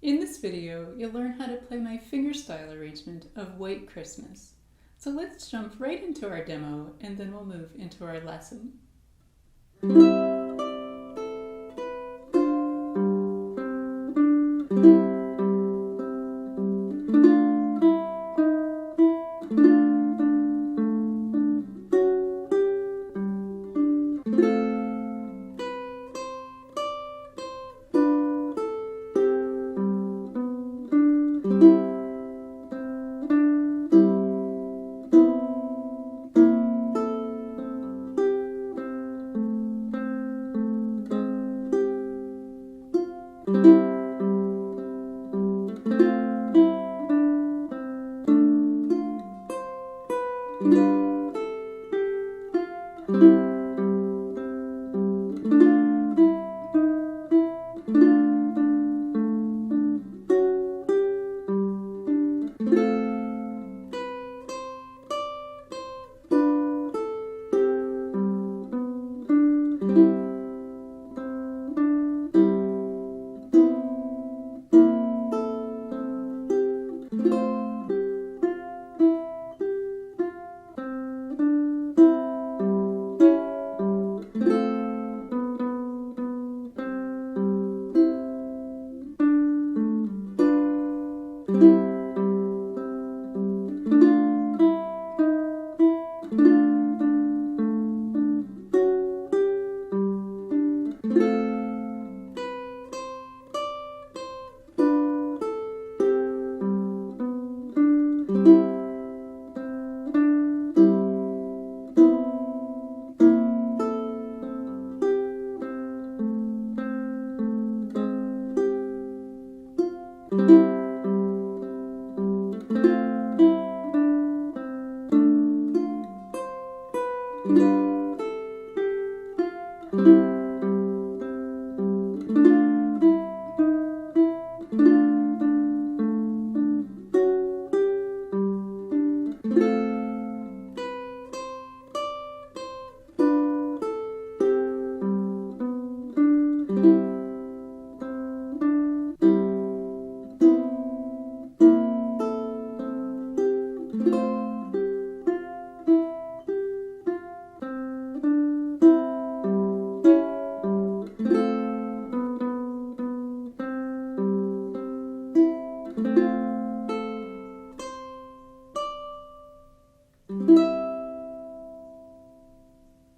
In this video, you'll learn how to play my fingerstyle arrangement of White Christmas. So let's jump right into our demo and then we'll move into our lesson.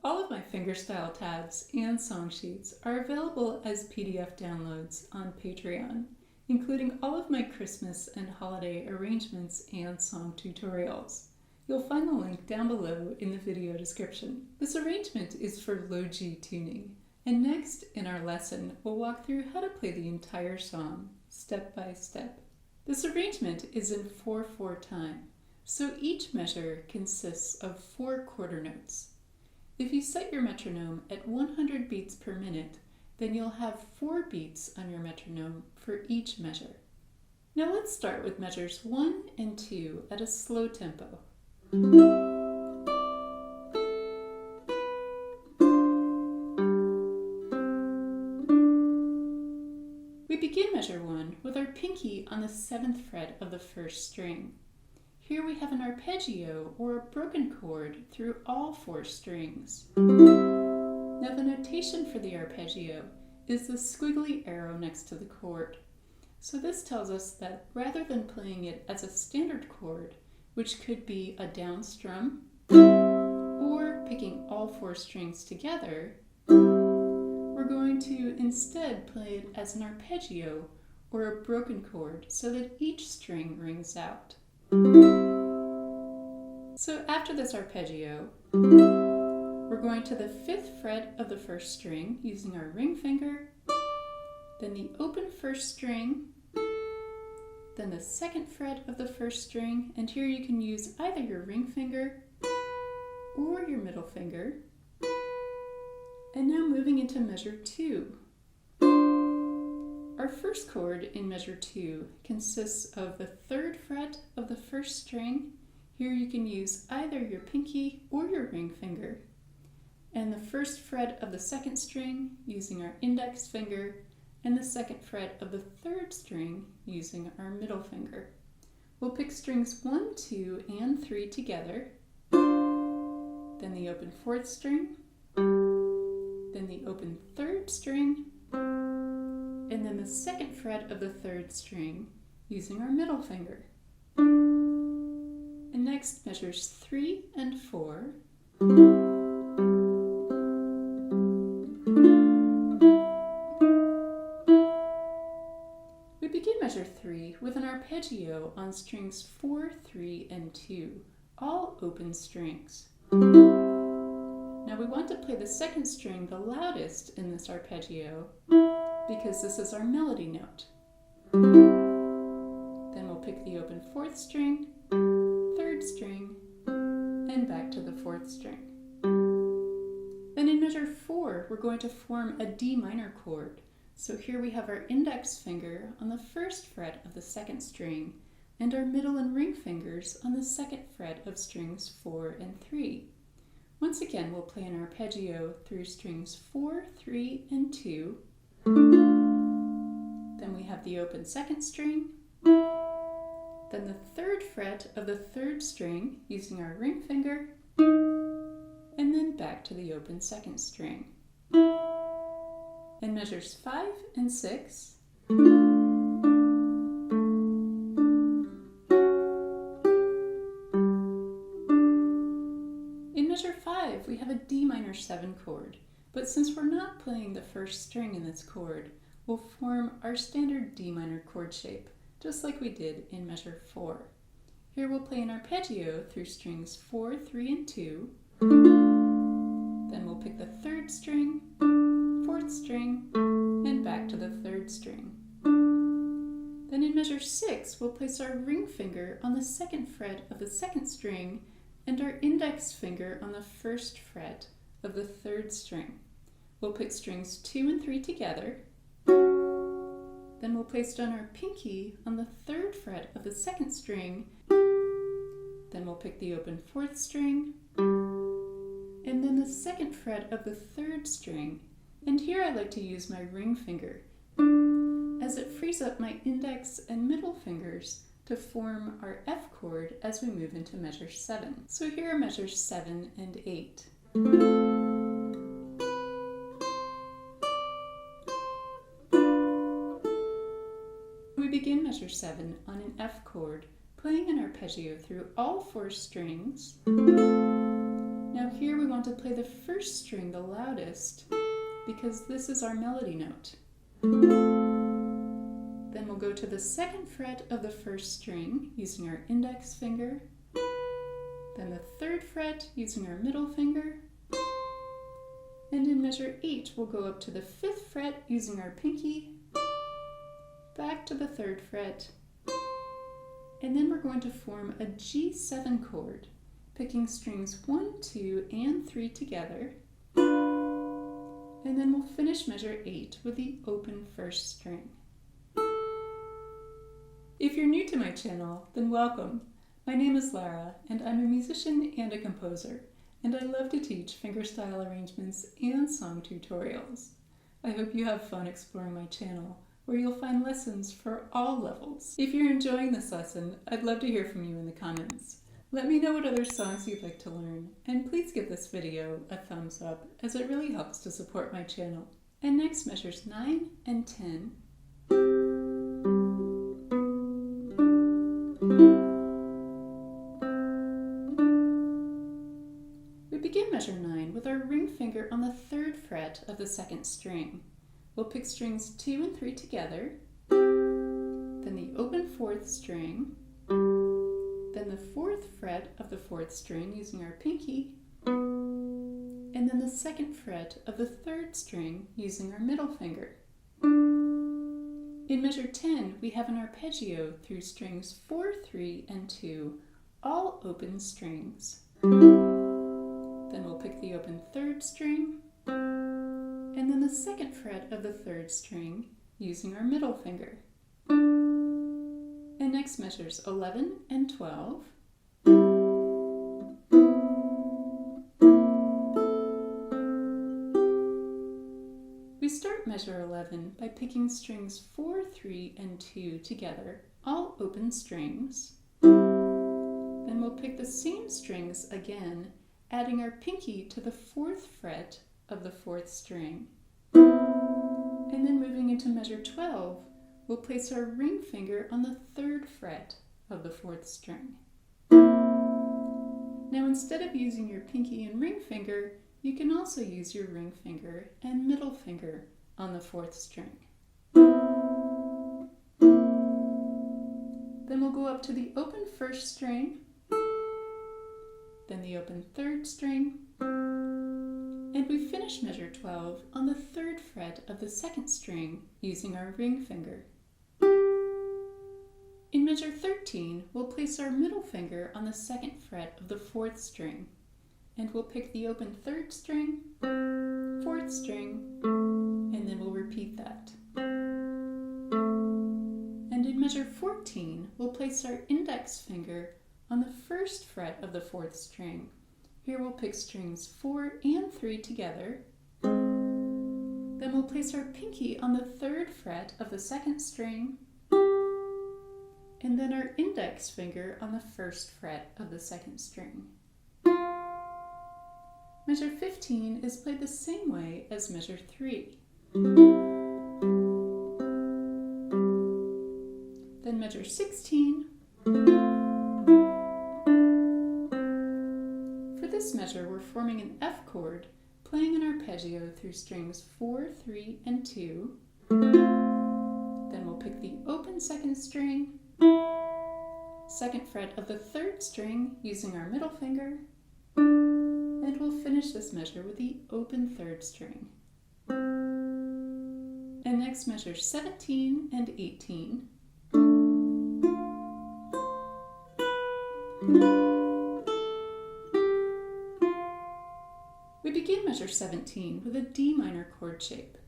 All of my fingerstyle tabs and song sheets are available as PDF downloads on Patreon, including all of my Christmas and holiday arrangements and song tutorials. You'll find the link down below in the video description. This arrangement is for low G tuning, and next in our lesson we'll walk through how to play the entire song, step by step. This arrangement is in 4/4 time, so each measure consists of 4 quarter notes. If you set your metronome at 100 beats per minute, then you'll have 4 beats on your metronome for each measure. Now let's start with measures 1 and 2 at a slow tempo. We begin measure 1 with our pinky on the 7th fret of the 1st string. Here we have an arpeggio or a broken chord through all 4 strings. Now the notation for the arpeggio is the squiggly arrow next to the chord. So this tells us that rather than playing it as a standard chord, which could be a down strum, or picking all 4 strings together, we're going to instead play it as an arpeggio or a broken chord so that each string rings out. So after this arpeggio, we're going to the 5th fret of the 1st string using our ring finger, then the open 1st string, then the 2nd fret of the 1st string, and here you can use either your ring finger or your middle finger. And now moving into measure 2. Our first chord in measure 2 consists of the 3rd fret of the 1st string. Here you can use either your pinky or your ring finger. And the 1st fret of the 2nd string using our index finger, and the second fret of the third string using our middle finger. We'll pick strings 1, 2, and 3 together, then the open fourth string, then the open third string, and then the second fret of the third string using our middle finger. And next measures 3 and 4. We begin measure 3 with an arpeggio on strings 4, 3, and 2, all open strings. Now we want to play the second string the loudest in this arpeggio because this is our melody note. Then we'll pick the open fourth string, third string, and back to the fourth string. Then in measure 4, we're going to form a D minor chord. So here we have our index finger on the first fret of the second string and our middle and ring fingers on the second fret of strings 4 and 3. Once again, we'll play an arpeggio through strings 4, 3, and 2. Then we have the open second string, then the third fret of the third string using our ring finger, and then back to the open second string. In measures 5 and 6, in measure 5 we have a D minor 7 chord, but since we're not playing the first string in this chord, we'll form our standard D minor chord shape, just like we did in measure 4. Here we'll play an arpeggio through strings 4, 3, and 2, then we'll pick the third string, fourth string, and back to the third string. Then in measure 6, we'll place our ring finger on the second fret of the second string and our index finger on the first fret of the third string. We'll pick strings 2 and 3 together, then we'll place down our pinky on the third fret of the second string, then we'll pick the open fourth string, and then the second fret of the third string. And here I like to use my ring finger, as it frees up my index and middle fingers to form our F chord as we move into measure 7. So here are measures 7 and 8. We begin measure 7 on an F chord, playing an arpeggio through all 4 strings. Now here we want to play the first string the loudest, because this is our melody note. Then we'll go to the second fret of the first string using our index finger, then the third fret using our middle finger, and in measure 8 we'll go up to the 5th fret using our pinky, back to the 3rd fret, and then we're going to form a G7 chord, picking strings 1, 2, and 3 together, and then we'll finish measure 8 with the open first string. If you're new to my channel, then welcome. My name is Lara, and I'm a musician and a composer, and I love to teach fingerstyle arrangements and song tutorials. I hope you have fun exploring my channel, where you'll find lessons for all levels. If you're enjoying this lesson, I'd love to hear from you in the comments. Let me know what other songs you'd like to learn, and please give this video a thumbs up, as it really helps to support my channel. And next, measures 9 and 10. We begin measure 9 with our ring finger on the 3rd fret of the 2nd string. We'll pick strings 2 and 3 together, then the open 4th string, then the 4th fret of the 4th string using our pinky, and then the 2nd fret of the 3rd string using our middle finger. In measure 10, we have an arpeggio through strings 4, 3, and 2, all open strings. Then we'll pick the open 3rd string, and then the 2nd fret of the 3rd string using our middle finger. And next measures 11 and 12. We start measure measure 11 by picking strings 4, 3, and 2 together, all open strings. Then we'll pick the same strings again, adding our pinky to the 4th fret of the 4th string. And then moving into measure 12, we'll place our ring finger on the 3rd fret of the 4th string. Now instead of using your pinky and ring finger, you can also use your ring finger and middle finger on the 4th string. Then we'll go up to the open 1st string, then the open 3rd string, and we finish measure 12 on the 3rd fret of the 2nd string using our ring finger. In measure 13, we'll place our middle finger on the 2nd fret of the 4th string, and we'll pick the open 3rd string, 4th string, and then we'll repeat that. And in measure 14, we'll place our index finger on the 1st fret of the 4th string. Here we'll pick strings 4 and 3 together. Then we'll place our pinky on the 3rd fret of the 2nd string, and then our index finger on the 1st fret of the 2nd string. Measure 15 is played the same way as measure 3. Then measure 16. For this measure, we're forming an F chord, playing an arpeggio through strings 4, 3, and 2. Then we'll pick the open 2nd string, 2nd fret of the 3rd string using our middle finger, and we'll finish this measure with the open 3rd string. And next measure 17 and 18. We begin measure 17 with a D minor chord shape.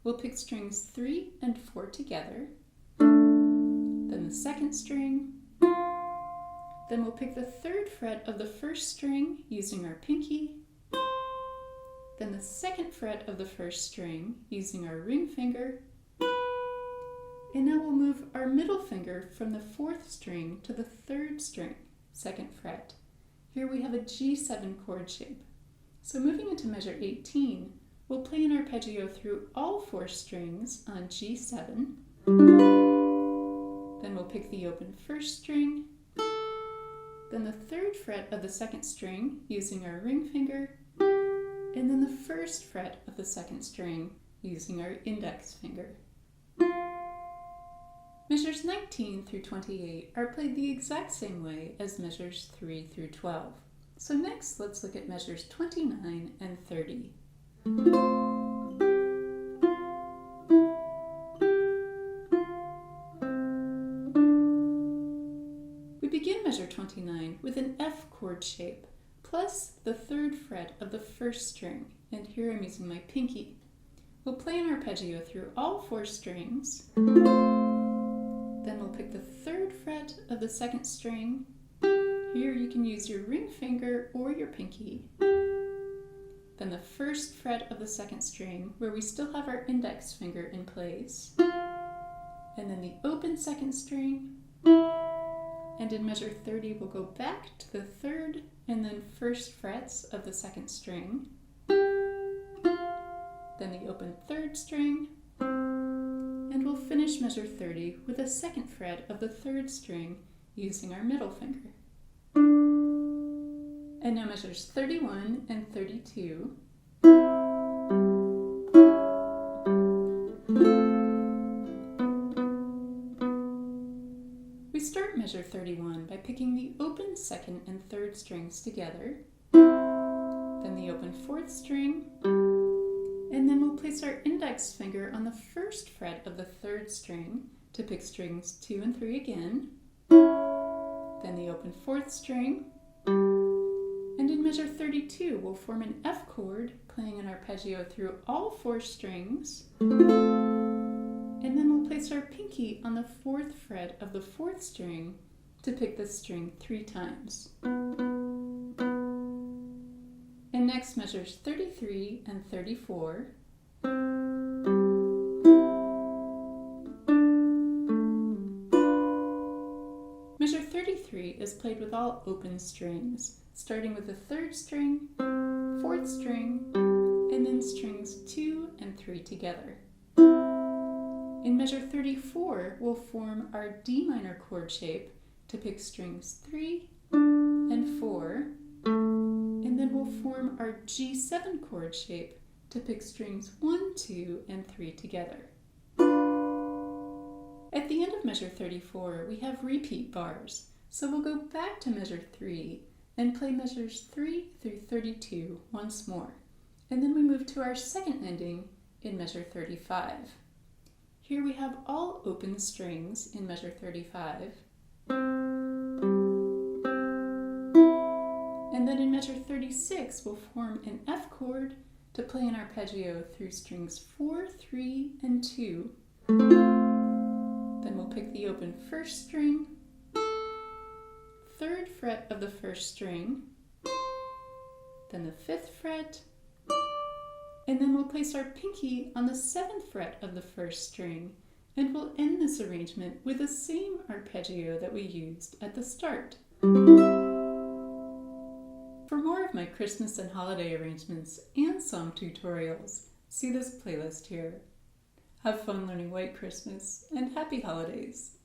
We'll pick strings 3 and 4 together, then the 2nd string, then we'll pick the 3rd fret of the 1st string using our pinky, then the 2nd fret of the 1st string using our ring finger, and now we'll move our middle finger from the 4th string to the 3rd string, 2nd fret. Here we have a G7 chord shape. So moving into measure 18, we'll play an arpeggio through all 4 strings on G7. Then we'll pick the open 1st string, then the 3rd fret of the 2nd string using our ring finger, and then the 1st fret of the 2nd string using our index finger. Measures 19 through 28 are played the exact same way as measures 3 through 12. So next, let's look at measures 29 and 30. We begin measure 29 with an F chord shape, plus the 3rd fret of the 1st string, and here I'm using my pinky. We'll play an arpeggio through all 4 strings, then we'll pick the 3rd fret of the 2nd string. Here you can use your ring finger or your pinky. Then the 1st fret of the 2nd string, where we still have our index finger in place. And then the open 2nd string. And in measure 30, we'll go back to the 3rd and then 1st frets of the 2nd string. Then the open 3rd string. And we'll finish measure 30 with the 2nd fret of the 3rd string using our middle finger. And now measures 31 and 32. We start measure 31 by picking the open 2nd and 3rd strings together, then the open 4th string, and then we'll place our index finger on the 1st fret of the 3rd string to pick strings 2 and 3 again, then the open 4th string, and in measure 32 we'll form an F chord, playing an arpeggio through all 4 strings, and then we'll place our pinky on the 4th fret of the 4th string to pick this string 3 times. And next measures 33 and 34. Measure 33 is played with all open strings, starting with the 3rd string, 4th string, and then strings 2 and 3 together. In measure 34, we'll form our D minor chord shape to pick strings 3 and 4, and then we'll form our G7 chord shape to pick strings 1, 2, and 3 together. At the end of measure 34, we have repeat bars, so we'll go back to measure 3 and play measures 3 through 32 once more, and then we move to our second ending in measure 35. Here we have all open strings in measure 35, and then in measure 36 we'll form an F chord to play an arpeggio through strings 4, 3, and 2. Then we'll pick the open 1st string, 3rd fret of the 1st string, then the 5th fret, and then we'll place our pinky on the 7th fret of the 1st string, and we'll end this arrangement with the same arpeggio that we used at the start. For more of my Christmas and holiday arrangements and song tutorials, see this playlist here. Have fun learning White Christmas and happy holidays!